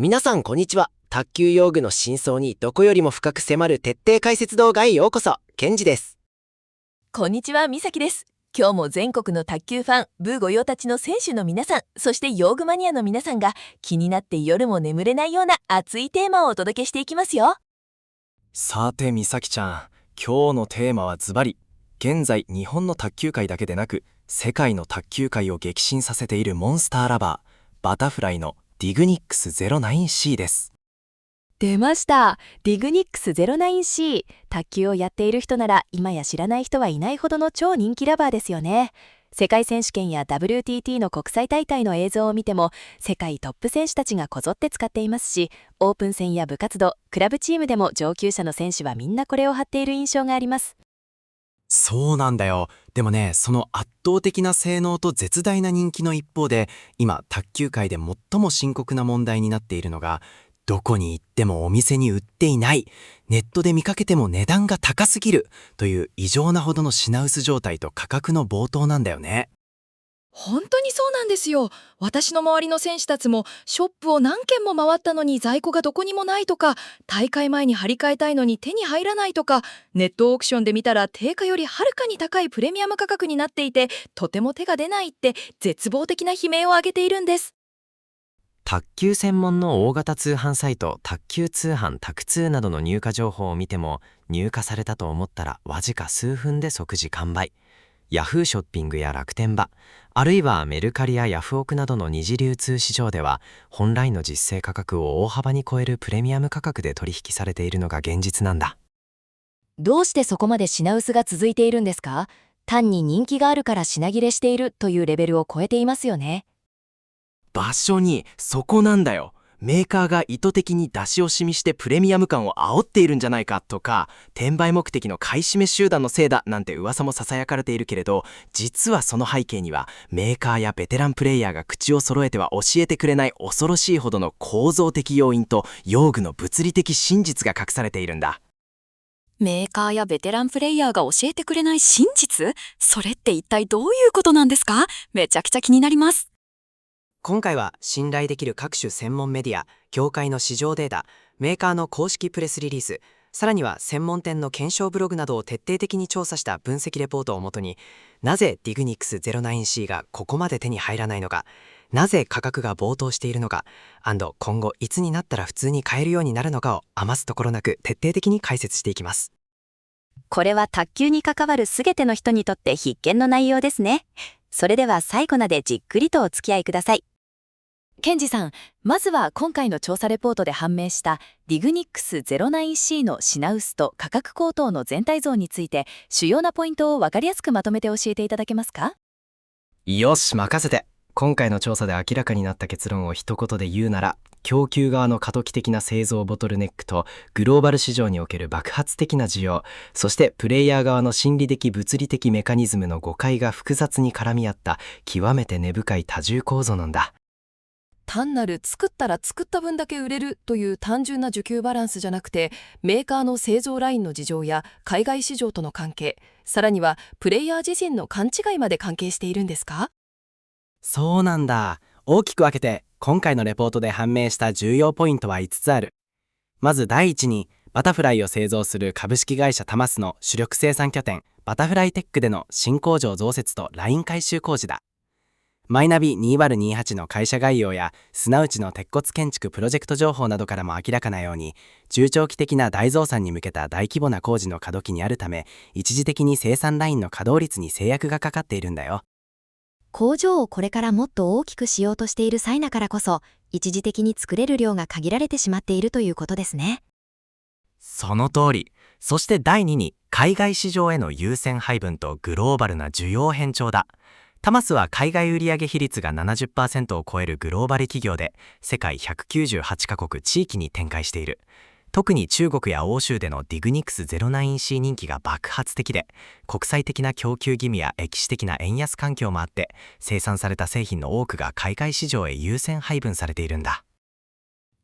皆さんこんにちは。卓球用具の真相にどこよりも深く迫る徹底解説動画へようこそ。ケンジです。こんにちは、みさきです。今日も全国の卓球ファン、ブー御用達の選手の皆さん、そして用具マニアの皆さんが気になって夜も眠れないような熱いテーマをお届けしていきますよ。さてみさきちゃん、今日のテーマはズバリ、現在日本の卓球界だけでなく世界の卓球界を激震させているモンスターラバー、バタフライのディグニックス 09C です。出ました。ディグニックス 09C。卓球をやっている人なら今や知らない人はいないほどの超人気ラバーですよね。世界選手権や WTT の国際大会の映像を見ても世界トップ選手たちがこぞって使っていますし、オープン戦や部活動、クラブチームでも上級者の選手はみんなこれを貼っている印象があります。そうなんだよ。でもね、その圧倒的な性能と絶大な人気の一方で、今卓球界で最も深刻な問題になっているのが、どこに行ってもお店に売っていない、ネットで見かけても値段が高すぎるという異常なほどの品薄状態と価格の暴騰なんだよね。本当にそうなんですよ。私の周りの選手たちもショップを何軒も回ったのに在庫がどこにもないとか、大会前に張り替えたいのに手に入らないとか、ネットオークションで見たら定価よりはるかに高いプレミアム価格になっていて、とても手が出ないって絶望的な悲鳴を上げているんです。卓球専門の大型通販サイト卓球通販卓通などの入荷情報を見ても、入荷されたと思ったらわずか数分で即時完売。ヤフーショッピングや楽天場、あるいはメルカリやヤフオクなどの二次流通市場では、本来の実勢価格を大幅に超えるプレミアム価格で取引されているのが現実なんだ。どうしてそこまで品薄が続いているんですか？単に人気があるから品切れしているというレベルを超えていますよね。場所にそこなんだよ。メーカーが意図的に出し惜しみしてプレミアム感を煽っているんじゃないかとか、転売目的の買い占め集団のせいだなんて噂もささやかれているけれど、実はその背景にはメーカーやベテランプレイヤーが口を揃えては教えてくれない恐ろしいほどの構造的要因と用具の物理的真実が隠されているんだ。メーカーやベテランプレイヤーが教えてくれない真実？それって一体どういうことなんですか？めちゃくちゃ気になります。今回は信頼できる各種専門メディア、業界の市場データ、メーカーの公式プレスリリース、さらには専門店の検証ブログなどを徹底的に調査した分析レポートをもとに、なぜディグニックス 09C がここまで手に入らないのか、なぜ価格が暴騰しているのか、今後いつになったら普通に買えるようになるのかを余すところなく徹底的に解説していきます。これは卓球に関わるすべての人にとって必見の内容ですね。それでは最後までじっくりとお付き合いください。ケンジさん、まずは今回の調査レポートで判明したディグニックス 09C の品薄と価格高騰の全体像について、主要なポイントを分かりやすくまとめて教えていただけますか？よし、任せて。今回の調査で明らかになった結論を一言で言うなら、供給側の過渡期的な製造ボトルネックとグローバル市場における爆発的な需要、そしてプレイヤー側の心理的物理的メカニズムの誤解が複雑に絡み合った極めて根深い多重構造なんだ。単なる作ったら作った分だけ売れるという単純な需給バランスじゃなくて、メーカーの製造ラインの事情や海外市場との関係、さらにはプレイヤー自身の勘違いまで関係しているんですか？そうなんだ。大きく分けて今回のレポートで判明した重要ポイントは5つある。まず第一に、バタフライを製造する株式会社タマスの主力生産拠点バタフライテックでの新工場増設とライン改修工事だ。マイナビ2028の会社概要や砂内の鉄骨建築プロジェクト情報などからも明らかなように、中長期的な大増産に向けた大規模な工事の過渡期にあるため、一時的に生産ラインの稼働率に制約がかかっているんだよ。工場をこれからもっと大きくしようとしている際だからこそ、一時的に作れる量が限られてしまっているということですね。その通り。そして第2に、海外市場への優先配分とグローバルな需要偏重だ。タマスは海外売上比率が 70% を超えるグローバル企業で、世界198カ国地域に展開している。特に中国や欧州でのディグニックス 09C 人気が爆発的で、国際的な供給義務や歴史的な円安環境もあって、生産された製品の多くが海外市場へ優先配分されているんだ。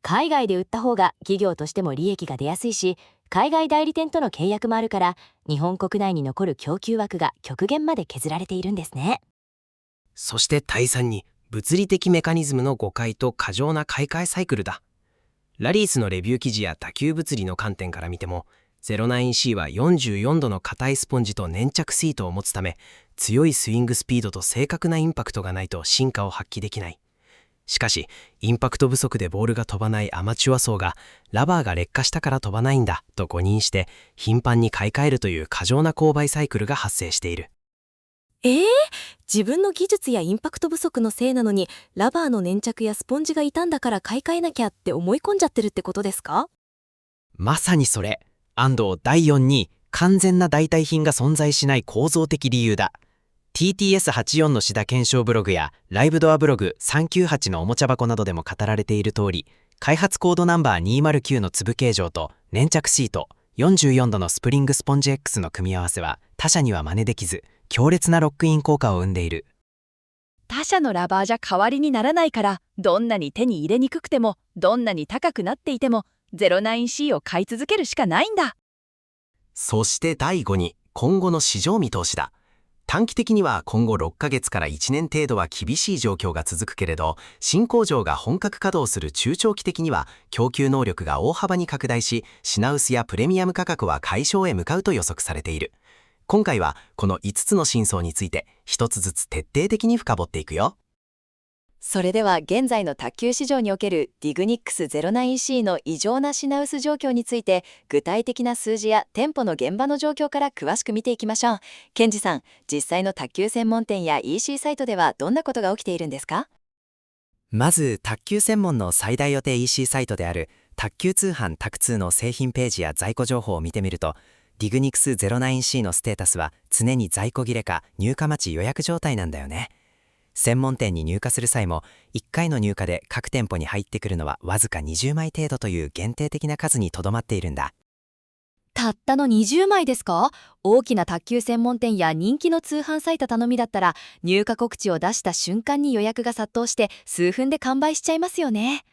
海外で売った方が企業としても利益が出やすいし、海外代理店との契約もあるから、日本国内に残る供給枠が極限まで削られているんですね。そして第3に、物理的メカニズムの誤解と過剰な買い替えサイクルだ。ラリースのレビュー記事や打球物理の観点から見ても、09C は44度の硬いスポンジと粘着シートを持つため、強いスイングスピードと正確なインパクトがないと進化を発揮できない。しかし、インパクト不足でボールが飛ばないアマチュア層が、ラバーが劣化したから飛ばないんだと誤認して、頻繁に買い替えるという過剰な購買サイクルが発生している。自分の技術やインパクト不足のせいなのに、ラバーの粘着やスポンジが傷んだから買い替えなきゃって思い込んじゃってるってことですか？まさにそれ。安藤第4に完全な代替品が存在しない構造的理由だ。TTS84 の志田検証ブログやライブドアブログ398のおもちゃ箱などでも語られている通り、開発コードナンバー209の粒形状と粘着シート、44度のスプリングスポンジ X の組み合わせは他社には真似できず、強烈なロックイン効果を生んでいる。他社のラバーじゃ代わりにならないから、どんなに手に入れにくくても、どんなに高くなっていても、09C を買い続けるしかないんだ。そして第5に、今後の市場見通しだ。短期的には今後6ヶ月から1年程度は厳しい状況が続くけれど、新工場が本格稼働する中長期的には供給能力が大幅に拡大し、品薄やプレミアム価格は解消へ向かうと予測されている。今回はこの5つの真相について1つずつ徹底的に深掘っていくよ。それでは現在の卓球市場におけるディグニックス 09C の異常な品薄状況について、具体的な数字や店舗の現場の状況から詳しく見ていきましょう。ケンジさん、実際の卓球専門店や EC サイトではどんなことが起きているんですか？まず卓球専門の最大予定 EC サイトである卓球通販卓通の製品ページや在庫情報を見てみると、ディグニックス 09C のステータスは常に在庫切れか入荷待ち予約状態なんだよね。専門店に入荷する際も1回の入荷で各店舗に入ってくるのはわずか20枚程度という限定的な数にとどまっているんだ。たったの20枚ですか？大きな卓球専門店や人気の通販サイト頼みだったら、入荷告知を出した瞬間に予約が殺到して数分で完売しちゃいますよね。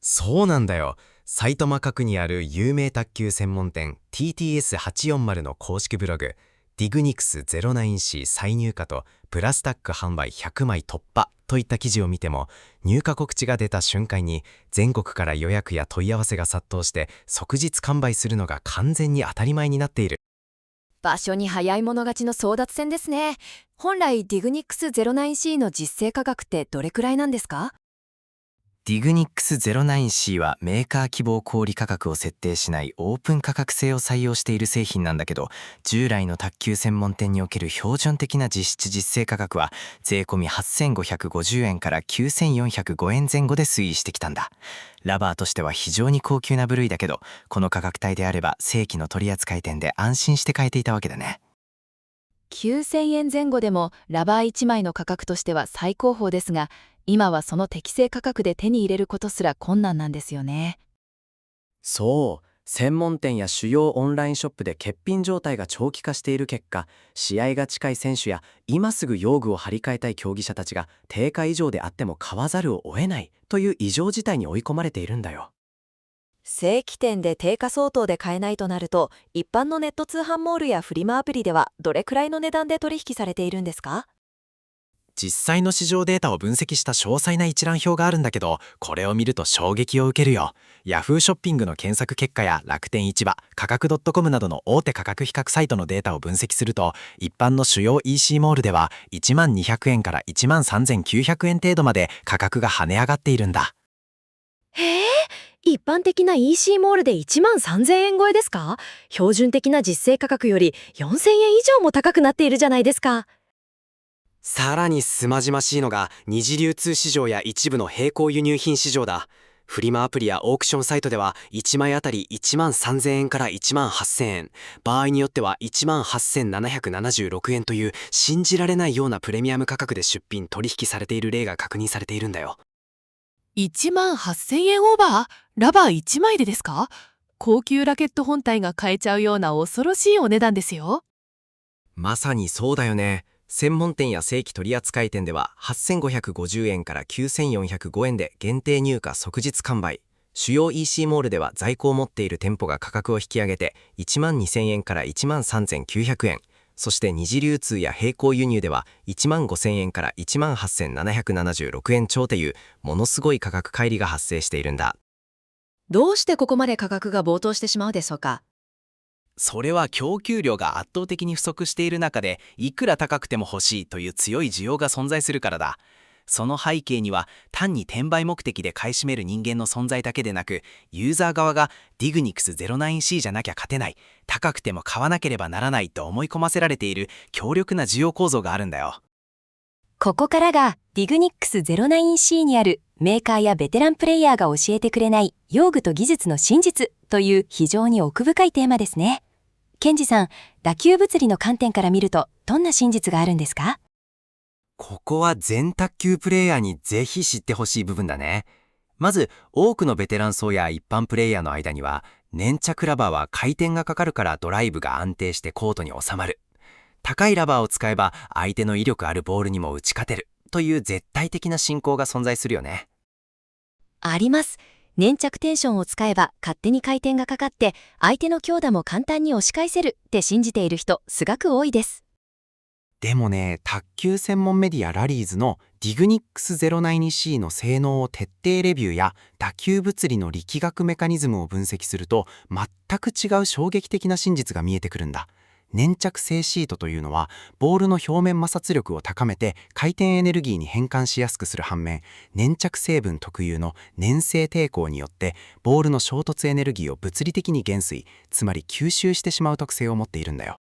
そうなんだよ。埼玉角にある有名卓球専門店 TTS840 の公式ブログ、ディグニクス 09C 再入荷とプラスタック販売100枚突破といった記事を見ても、入荷告知が出た瞬間に全国から予約や問い合わせが殺到して即日完売するのが完全に当たり前になっている。場所に早い者勝ちの争奪戦ですね。本来ディグニックス 09C の実勢価格ってどれくらいなんですか？ディグニックス 09C はメーカー希望小売価格を設定しないオープン価格制を採用している製品なんだけど、従来の卓球専門店における標準的な実質実勢価格は税込み8550円から9405円前後で推移してきたんだ。ラバーとしては非常に高級な部類だけど、この価格帯であれば正規の取扱店で安心して買えていたわけだね。9000円前後でもラバー1枚の価格としては最高峰ですが、今はその適正価格で手に入れることすら困難なんですよね。そう、専門店や主要オンラインショップで欠品状態が長期化している結果、試合が近い選手や今すぐ用具を張り替えたい競技者たちが定価以上であっても買わざるを得ないという異常事態に追い込まれているんだよ。正規店で定価相当で買えないとなると、一般のネット通販モールやフリマアプリではどれくらいの値段で取引されているんですか？実際の市場データを分析した詳細な一覧表があるんだけど、これを見ると衝撃を受けるよ。Yahoo ショッピングの検索結果や楽天市場、価格 .com などの大手価格比較サイトのデータを分析すると、一般の主要 EC モールでは10200円から13900円程度まで価格が跳ね上がっているんだ。へえ、一般的な EC モールで13000円超えですか？標準的な実勢価格より4000円以上も高くなっているじゃないですか。さらに凄まじいのが二次流通市場や一部の並行輸入品市場だ。フリマアプリやオークションサイトでは1枚あたり1万3000円から1万8000円、場合によっては1万8776円という信じられないようなプレミアム価格で出品取引されている例が確認されているんだよ。1万8000円オーバー？ラバー1枚でですか？高級ラケット本体が買えちゃうような恐ろしいお値段ですよ。まさにそうだよね。専門店や正規取扱店では8550円から9405円で限定入荷即日完売。主要 EC モールでは在庫を持っている店舗が価格を引き上げて1万2000円から1万3900円。そして二次流通や並行輸入では1万5000円から1万8776円超というものすごい価格乖離が発生しているんだ。どうしてここまで価格が暴騰してしまうでしょうか？それは供給量が圧倒的に不足している中で、いくら高くても欲しいという強い需要が存在するからだ。その背景には、単に転売目的で買い占める人間の存在だけでなく、ユーザー側がディグニクス 09C じゃなきゃ勝てない、高くても買わなければならないと思い込ませられている強力な需要構造があるんだよ。ここからがディグニックス 09C にあるメーカーやベテランプレイヤーが教えてくれない用具と技術の真実という非常に奥深いテーマですね。ケンジさん、打球物理の観点から見るとどんな真実があるんですか？ここは全卓球プレイヤーにぜひ知ってほしい部分だね。まず、多くのベテラン層や一般プレイヤーの間には、粘着ラバーは回転がかかるからドライブが安定してコートに収まる。高いラバーを使えば相手の威力あるボールにも打ち勝てるという絶対的な信仰が存在するよね。あります。粘着テンションを使えば勝手に回転がかかって相手の強打も簡単に押し返せるって信じている人すごく多いです。でもね、卓球専門メディアラリーズのディグニックス 09C の性能を徹底レビューや打球物理の力学メカニズムを分析すると、全く違う衝撃的な真実が見えてくるんだ。粘着性シートというのは、ボールの表面摩擦力を高めて回転エネルギーに変換しやすくする反面、粘着成分特有の粘性抵抗によってボールの衝突エネルギーを物理的に減衰、つまり吸収してしまう特性を持っているんだよ。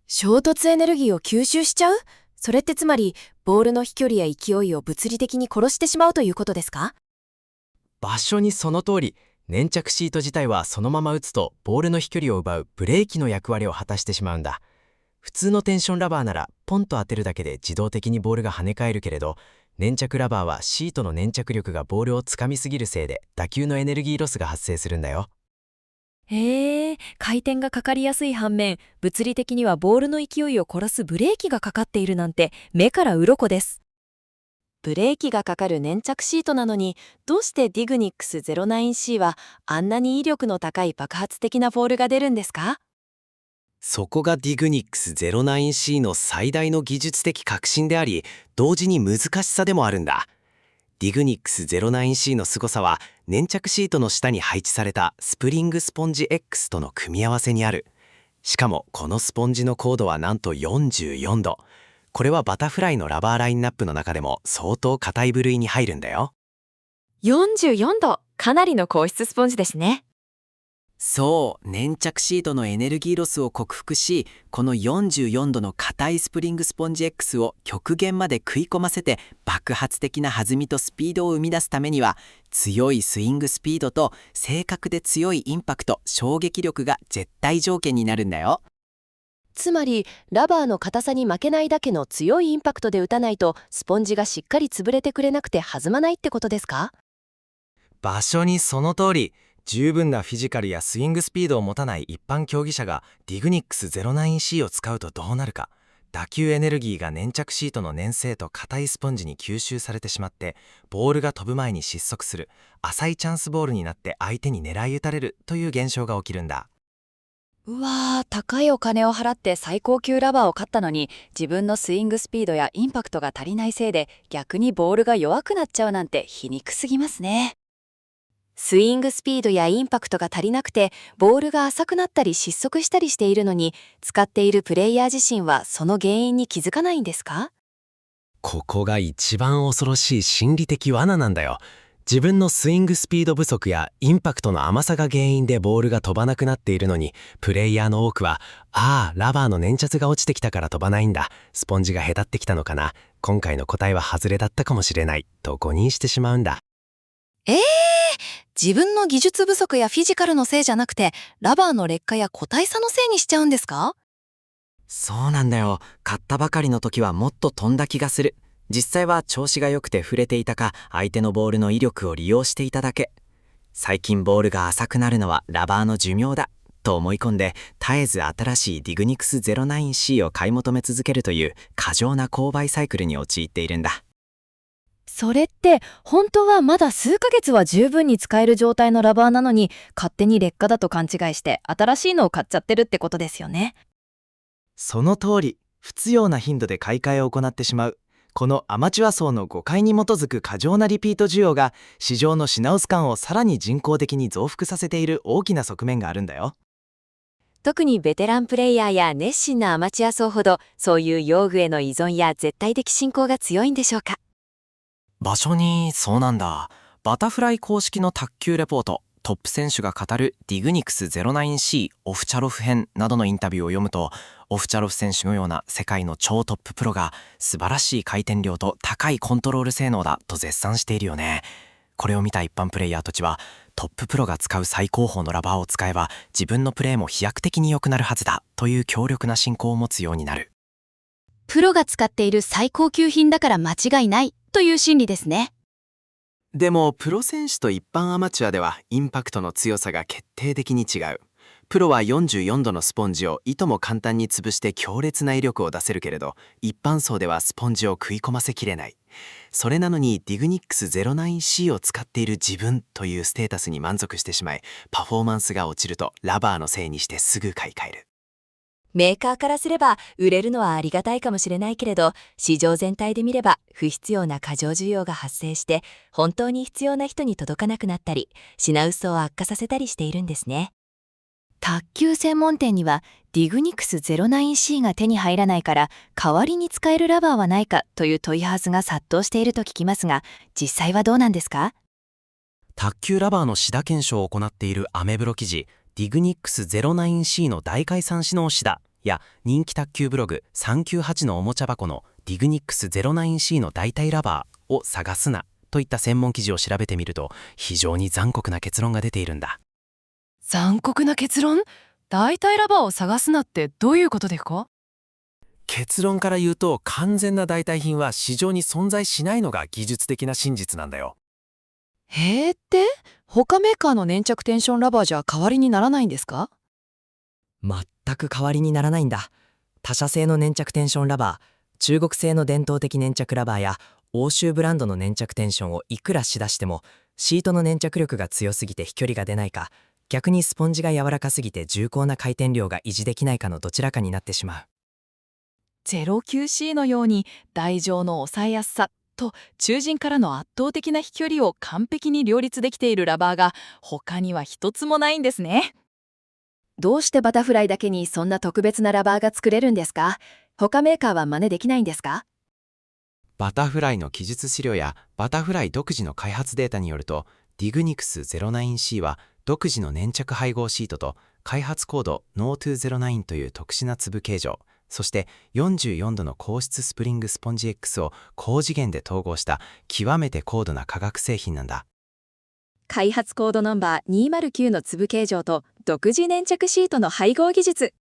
衝突エネルギーを吸収しちゃう？それってつまり、ボールの飛距離や勢いを物理的に殺してしまうということですか？場所にその通り。粘着シート自体はそのまま打つとボールの飛距離を奪うブレーキの役割を果たしてしまうんだ。普通のテンションラバーならポンと当てるだけで自動的にボールが跳ね返るけれど、粘着ラバーはシートの粘着力がボールをつかみすぎるせいで打球のエネルギーロスが発生するんだよ。回転がかかりやすい反面、物理的にはボールの勢いを殺すブレーキがかかっているなんて目から鱗です。ブレーキがかかる粘着シートなのに、どうしてディグニックス 09C はあんなに威力の高い爆発的なボールが出るんですか？そこがディグニックス 09C の最大の技術的革新であり、同時に難しさでもあるんだ。ディグニックス 09C の凄さは、粘着シートの下に配置されたスプリングスポンジ X との組み合わせにある。しかもこのスポンジの高度はなんと44度。これはバタフライのラバーラインナップの中でも相当硬い部類に入るんだよ。44度、かなりの硬質スポンジですね。そう、粘着シートのエネルギーロスを克服し、この44度の硬いスプリングスポンジ X を極限まで食い込ませて爆発的な弾みとスピードを生み出すためには、強いスイングスピードと正確で強いインパクト、衝撃力が絶対条件になるんだよ。つまり、ラバーの硬さに負けないだけの強いインパクトで打たないと、スポンジがしっかり潰れてくれなくて弾まないってことですか？場所にその通り。十分なフィジカルやスイングスピードを持たない一般競技者がディグニックス 09C を使うとどうなるか。打球エネルギーが粘着シートの粘性と硬いスポンジに吸収されてしまって、ボールが飛ぶ前に失速する浅いチャンスボールになって相手に狙い撃たれるという現象が起きるんだ。うわー、高いお金を払って最高級ラバーを買ったのに、自分のスイングスピードやインパクトが足りないせいで逆にボールが弱くなっちゃうなんて皮肉すぎますね。スイングスピードやインパクトが足りなくて、ボールが浅くなったり失速したりしているのに、使っているプレイヤー自身はその原因に気づかないんですか？ここが一番恐ろしい心理的罠なんだよ。自分のスイングスピード不足やインパクトの甘さが原因でボールが飛ばなくなっているのに、プレイヤーの多くは、ラバーの粘着が落ちてきたから飛ばないんだ。スポンジがへたってきたのかな。今回の答えは外れだったかもしれない。と誤認してしまうんだ。自分の技術不足やフィジカルのせいじゃなくて、ラバーの劣化や個体差のせいにしちゃうんですか？そうなんだよ。買ったばかりの時はもっと飛んだ気がする。実際は調子が良くて触れていたか、相手のボールの威力を利用していただけ。最近ボールが浅くなるのはラバーの寿命だと思い込んで、絶えず新しいディグニクス 09C を買い求め続けるという過剰な購買サイクルに陥っているんだ。それって本当はまだ数ヶ月は十分に使える状態のラバーなのに、勝手に劣化だと勘違いして新しいのを買っちゃってるってことですよね。その通り、不必要な頻度で買い替えを行ってしまう。このアマチュア層の誤解に基づく過剰なリピート需要が市場の品薄感をさらに人工的に増幅させている大きな側面があるんだよ。特にベテランプレイヤーや熱心なアマチュア層ほど、そういう用具への依存や絶対的信仰が強いんでしょうか。場所に、そうなんだ。バタフライ公式の卓球レポート、トップ選手が語るディグニクス 09C オフチャロフ編などのインタビューを読むと、オフチャロフ選手のような世界の超トッププロが素晴らしい回転量と高いコントロール性能だと絶賛しているよね。これを見た一般プレイヤーたちは、トッププロが使う最高峰のラバーを使えば自分のプレーも飛躍的に良くなるはずだという強力な信仰を持つようになる。プロが使っている最高級品だから間違いないという心理ですね。でもプロ選手と一般アマチュアではインパクトの強さが決定的に違う。プロは44度のスポンジをいとも簡単に潰して強烈な威力を出せるけれど、一般層ではスポンジを食い込ませきれない。それなのにディグニックス 09C を使っている自分というステータスに満足してしまい、パフォーマンスが落ちるとラバーのせいにしてすぐ買い替える。メーカーからすれば売れるのはありがたいかもしれないけれど、市場全体で見れば不必要な過剰需要が発生して、本当に必要な人に届かなくなったり、品薄を悪化させたりしているんですね。卓球専門店にはディグニクス 09C が手に入らないから代わりに使えるラバーはないかという問い合わせが殺到していると聞きますが、実際はどうなんですか？卓球ラバーのシダ検証を行っているアメブロ記事、ディグニックス 09C の大解散しのシダや人気卓球ブログ398のおもちゃ箱のディグニックス 09C の代替ラバーを探すなといった専門記事を調べてみると、非常に残酷な結論が出ているんだ。残酷な結論？代替ラバーを探すなってどういうことですか？結論から言うと、完全な代替品は市場に存在しないのが技術的な真実なんだよ。へーって、他メーカーの粘着テンションラバーじゃ代わりにならないんですか？全く代わりにならないんだ。他社製の粘着テンションラバー、中国製の伝統的粘着ラバーや欧州ブランドの粘着テンションをいくらし出しても、シートの粘着力が強すぎて飛距離が出ないか、逆にスポンジが柔らかすぎて重厚な回転量が維持できないかのどちらかになってしまう。09C のように台上の抑えやすさと中陣からの圧倒的な飛距離を完璧に両立できているラバーが他には一つもないんですね。どうしてバタフライだけにそんな特別なラバーが作れるんですか？他メーカーは真似できないんですか？バタフライの記述資料やバタフライ独自の開発データによると、ディグニクス 09C は独自の粘着配合シートと開発コード NO209 という特殊な粒形状、そして44度の硬質スプリングスポンジ X を高次元で統合した極めて高度な化学製品なんだ。開発コードナンバー209の粒形状と独自粘着シートの配合技術。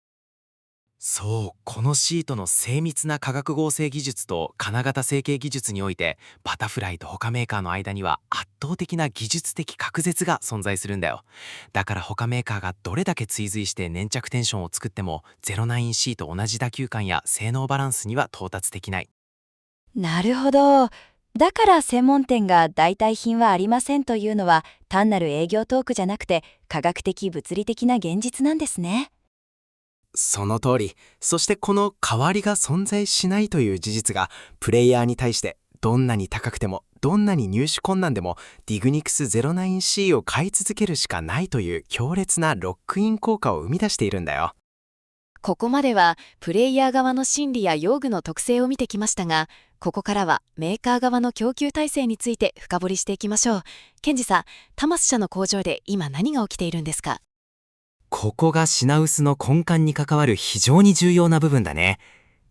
そう、このシートの精密な化学合成技術と金型成形技術において、バタフライと他メーカーの間には圧倒的な技術的隔絶が存在するんだよ。だから他メーカーがどれだけ追随して粘着テンションを作っても 09C と同じ打球感や性能バランスには到達できない。なるほど。だから専門店が代替品はありませんというのは単なる営業トークじゃなくて科学的物理的な現実なんですね。その通り。そしてこの代わりが存在しないという事実がプレイヤーに対してどんなに高くてもどんなに入手困難でもディグニクス 09C を買い続けるしかないという強烈なロックイン効果を生み出しているんだよ。ここまではプレイヤー側の心理や用具の特性を見てきましたが、ここからはメーカー側の供給体制について深掘りしていきましょう。ケンジさん、タマス社の工場で今何が起きているんですか？ここが品薄の根幹に関わる非常に重要な部分だね。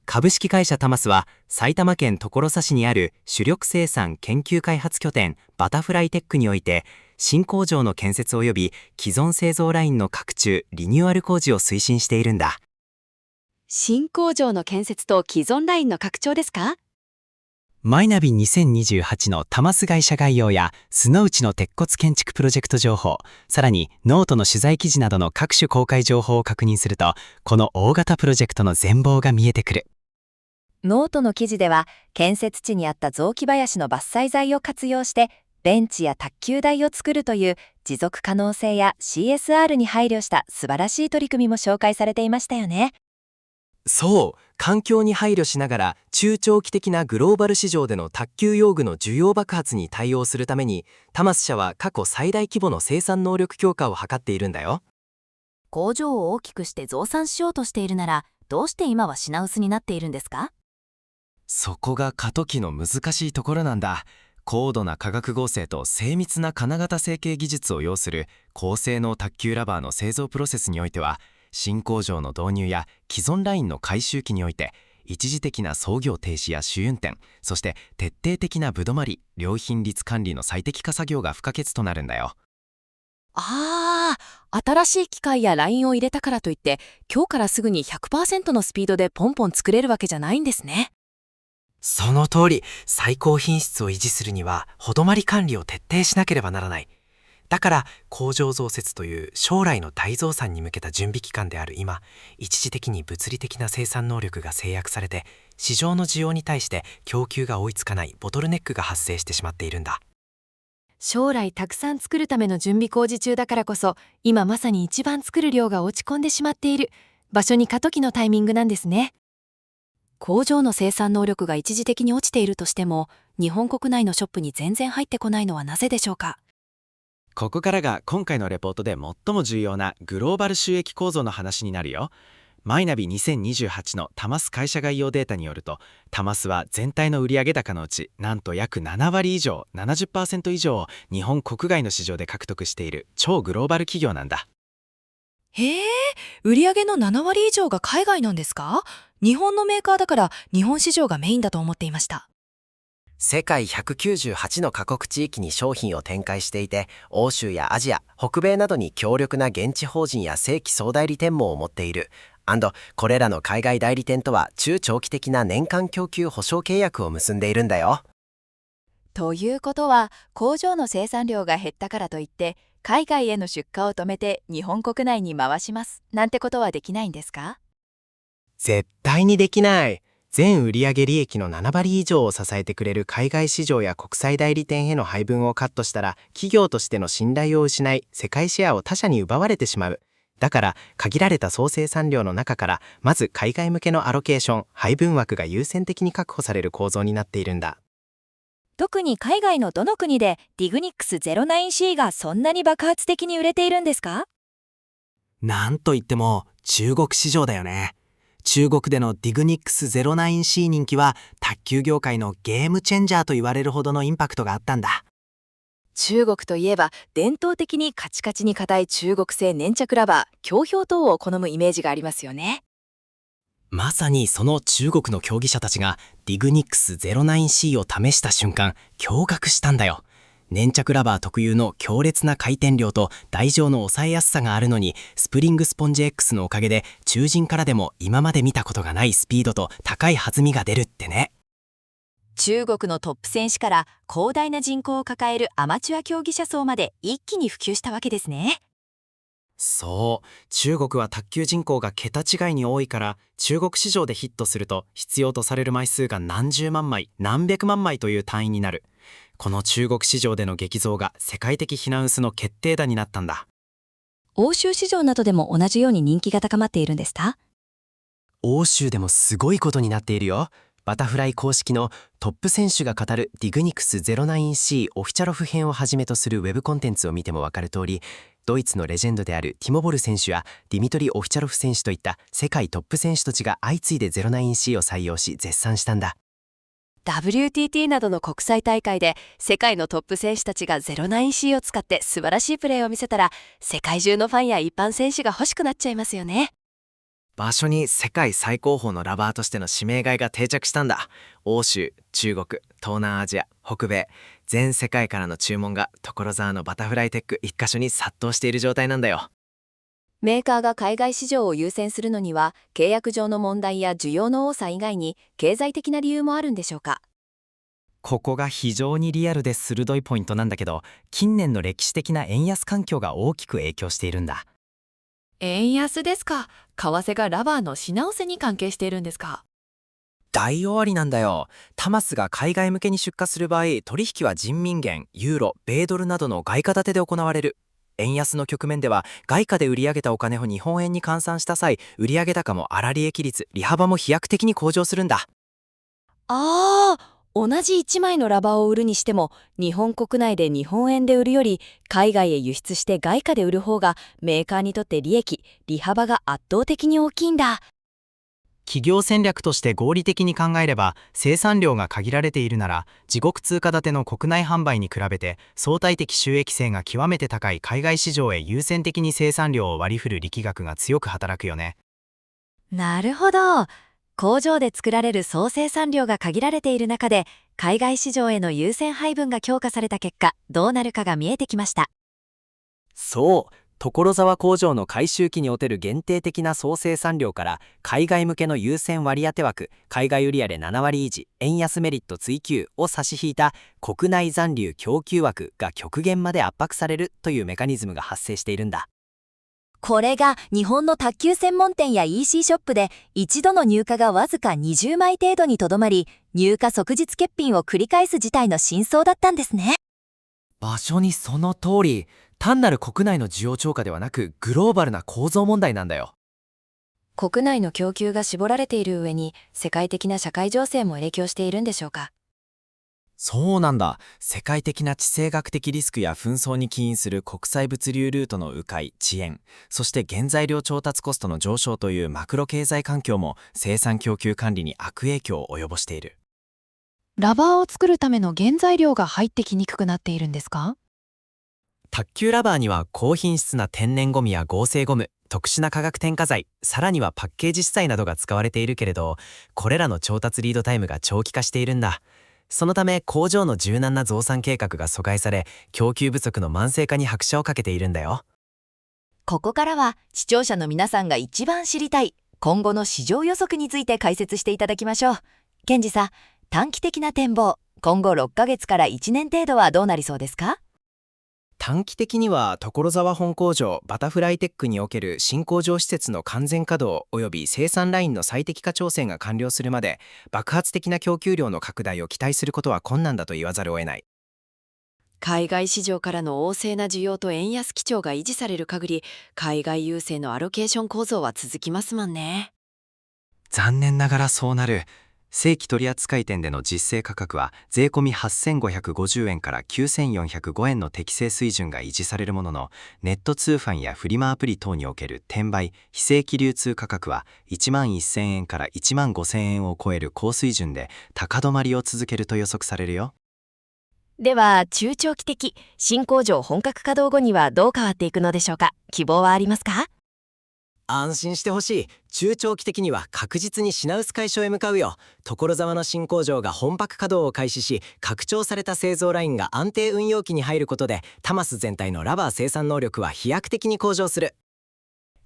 株式会社タマスは埼玉県所沢市にある主力生産研究開発拠点バタフライテックにおいて、新工場の建設及び既存製造ラインの拡充・リニューアル工事を推進しているんだ。新工場の建設と既存ラインの拡張ですか？マイナビ2028のタマス会社概要やスノウチの鉄骨建築プロジェクト情報、さらにノートの取材記事などの各種公開情報を確認すると、この大型プロジェクトの全貌が見えてくる。ノートの記事では建設地にあった雑木林の伐採材を活用してベンチや卓球台を作るという持続可能性や CSR に配慮した素晴らしい取り組みも紹介されていましたよね。そう、環境に配慮しながら中長期的なグローバル市場での卓球用具の需要爆発に対応するために、タマス社は過去最大規模の生産能力強化を図っているんだよ。工場を大きくして増産しようとしているなら、どうして今は品薄になっているんですか？そこが過渡期の難しいところなんだ。高度な化学合成と精密な金型成形技術を要する高性能卓球ラバーの製造プロセスにおいては、新工場の導入や既存ラインの改修期において、一時的な操業停止や試運転、そして徹底的なぶどまり、良品率管理の最適化作業が不可欠となるんだよ。新しい機械やラインを入れたからといって、今日からすぐに 100% のスピードでポンポン作れるわけじゃないんですね。その通り、最高品質を維持するには、ほどまり管理を徹底しなければならない。だから工場増設という将来の大増産に向けた準備期間である今、一時的に物理的な生産能力が制約されて、市場の需要に対して供給が追いつかないボトルネックが発生してしまっているんだ。将来たくさん作るための準備工事中だからこそ、今まさに一番作る量が落ち込んでしまっている場所に過渡期のタイミングなんですね。工場の生産能力が一時的に落ちているとしても、日本国内のショップに全然入ってこないのはなぜでしょうか？ここからが今回のレポートで最も重要なグローバル収益構造の話になるよ。マイナビ2028のタマス会社概要データによると、タマスは全体の売上高のうちなんと約7割以上 70% 以上を日本国外の市場で獲得している超グローバル企業なんだ。へえ、売上の7割以上が海外なんですか？日本のメーカーだから日本市場がメインだと思っていました。世界198のカ国地域に商品を展開していて、欧州やアジア、北米などに強力な現地法人や正規総代理店網を持っている。これらの海外代理店とは中長期的な年間供給保証契約を結んでいるんだよ。ということは、工場の生産量が減ったからといって海外への出荷を止めて日本国内に回しますなんてことはできないんですか？絶対にできない。全売上利益の7割以上を支えてくれる海外市場や国際代理店への配分をカットしたら、企業としての信頼を失い、世界シェアを他社に奪われてしまう。だから限られた総生産量の中から、まず海外向けのアロケーション、配分枠が優先的に確保される構造になっているんだ。特に海外のどの国でディグニックス 09C がそんなに爆発的に売れているんですか？なんといっても中国市場だよね。中国でのディグニックス 09C 人気は卓球業界のゲームチェンジャーと言われるほどのインパクトがあったんだ。中国といえば伝統的にカチカチに硬い中国製粘着ラバー、強氷等を好むイメージがありますよね。まさにその中国の競技者たちがディグニックス 09C を試した瞬間、驚愕したんだよ。粘着ラバー特有の強烈な回転量と台上の抑えやすさがあるのに、スプリングスポンジ X のおかげで中陣からでも今まで見たことがないスピードと高い弾みが出るってね。中国のトップ選手から広大な人口を抱えるアマチュア競技者層まで一気に普及したわけですね。そう、中国は卓球人口が桁違いに多いから、中国市場でヒットすると必要とされる枚数が何十万枚、何百万枚という単位になる。この中国市場での激増が世界的品薄の決定打になったんだ。欧州市場などでも同じように人気が高まっているんですか？欧州でもすごいことになっているよ。バタフライ公式のトップ選手が語るディグニクス 09C オフィチャロフ編をはじめとするウェブコンテンツを見てもわかる通り、ドイツのレジェンドであるティモ・ボル選手やディミトリ・オフィチャロフ選手といった世界トップ選手たちが相次いで 09C を採用し絶賛したんだ。WTT などの国際大会で世界のトップ選手たちが 09C を使って素晴らしいプレーを見せたら、世界中のファンや一般選手が欲しくなっちゃいますよね。場所に世界最高峰のラバーとしての指名買いが定着したんだ。欧州、中国、東南アジア、北米、全世界からの注文が所沢のバタフライテック一箇所に殺到している状態なんだよ。メーカーが海外市場を優先するのには、契約上の問題や需要の多さ以外に経済的な理由もあるんでしょうか？ここが非常にリアルで鋭いポイントなんだけど、近年の歴史的な円安環境が大きく影響しているんだ。円安ですか。為替がラバーの品薄に関係しているんですか？大終わりなんだよ。タマスが海外向けに出荷する場合、取引は人民元、ユーロ、米ドルなどの外貨建てで行われる。円安の局面では外貨で売り上げたお金を日本円に換算した際、売上高も粗利益率、利幅も飛躍的に向上するんだ。同じ1枚のラバーを売るにしても、日本国内で日本円で売るより海外へ輸出して外貨で売る方がメーカーにとって利益、利幅が圧倒的に大きいんだ。企業戦略として合理的に考えれば、生産量が限られているなら自国通貨建ての国内販売に比べて相対的収益性が極めて高い海外市場へ優先的に生産量を割り振る力学が強く働くよね。なるほど。工場で作られる総生産量が限られている中で、海外市場への優先配分が強化された結果、どうなるかが見えてきました。そう、所沢工場の改修期における限定的な総生産量から海外向けの優先割当枠、海外売上7割維持、円安メリット追求を差し引いた国内残留供給枠が極限まで圧迫されるというメカニズムが発生しているんだ。これが日本の卓球専門店や EC ショップで一度の入荷がわずか20枚程度にとどまり、入荷即日欠品を繰り返す事態の真相だったんですね。場所にその通り、単なる国内の需要超過ではなくグローバルな構造問題なんだよ。国内の供給が絞られている上に、世界的な社会情勢も影響しているんでしょうか。そうなんだ。世界的な地政学的リスクや紛争に起因する国際物流ルートの迂回、遅延、そして原材料調達コストの上昇というマクロ経済環境も生産供給管理に悪影響を及ぼしている。ラバーを作るための原材料が入ってきにくくなっているんですか？卓球ラバーには高品質な天然ゴムや合成ゴム、特殊な化学添加剤、さらにはパッケージ資材などが使われているけれど、これらの調達リードタイムが長期化しているんだ。そのため工場の柔軟な増産計画が阻害され、供給不足の慢性化に拍車をかけているんだよ。ここからは視聴者の皆さんが一番知りたい今後の市場予測について解説していただきましょう。ケンジさん、短期的な展望、今後6ヶ月から1年程度はどうなりそうですか？短期的には所沢本工場バタフライテックにおける新工場施設の完全稼働及び生産ラインの最適化調整が完了するまで爆発的な供給量の拡大を期待することは困難だと言わざるを得ない。海外市場からの旺盛な需要と円安基調が維持される限り、海外優勢のアロケーション構造は続きますもんね。残念ながらそうなる。正規取扱店での実勢価格は税込み8550円から9405円の適正水準が維持されるものの、ネット通販やフリマアプリ等における転売・非正規流通価格は1万1000円から1万5000円を超える高水準で高止まりを続けると予測されるよ。では中長期的、新工場本格稼働後にはどう変わっていくのでしょうか。希望はありますか？安心してほしい。中長期的には確実に品薄解消へ向かうよ。所沢の新工場が本格稼働を開始し、拡張された製造ラインが安定運用期に入ることで、タマス全体のラバー生産能力は飛躍的に向上する。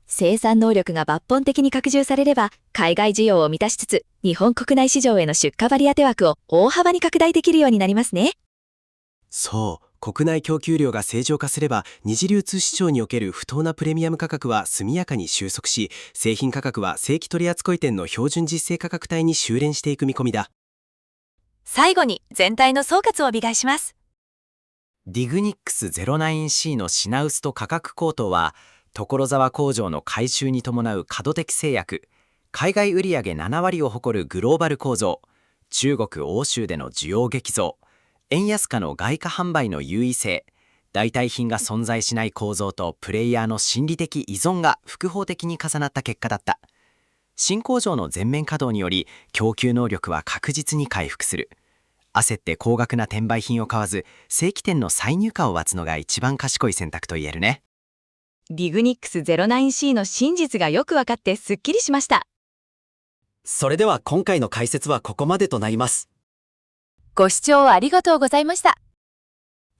生産能力が抜本的に拡充されれば、海外需要を満たしつつ、日本国内市場への出荷割当枠を大幅に拡大できるようになりますね。そう、国内供給量が正常化すれば、二次流通市場における不当なプレミアム価格は速やかに収束し、製品価格は正規取扱店の標準実勢価格帯に修練していく見込みだ。最後に全体の総括をお願いします。ディグニックス 09C の品薄と価格高騰は、所沢工場の改修に伴う過度的制約、海外売上7割を誇るグローバル構造、中国欧州での需要激増、円安価の外貨販売の優位性、代替品が存在しない構造とプレイヤーの心理的依存が複合的に重なった結果だった。新工場の全面稼働により供給能力は確実に回復する。焦って高額な転売品を買わず、正規店の再入荷を待つのが一番賢い選択と言えるね。ディグニックス 09C の真実がよく分かってすっきりしました。それでは今回の解説はここまでとなります。ご視聴ありがとうございました。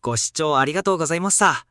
ご視聴ありがとうございました。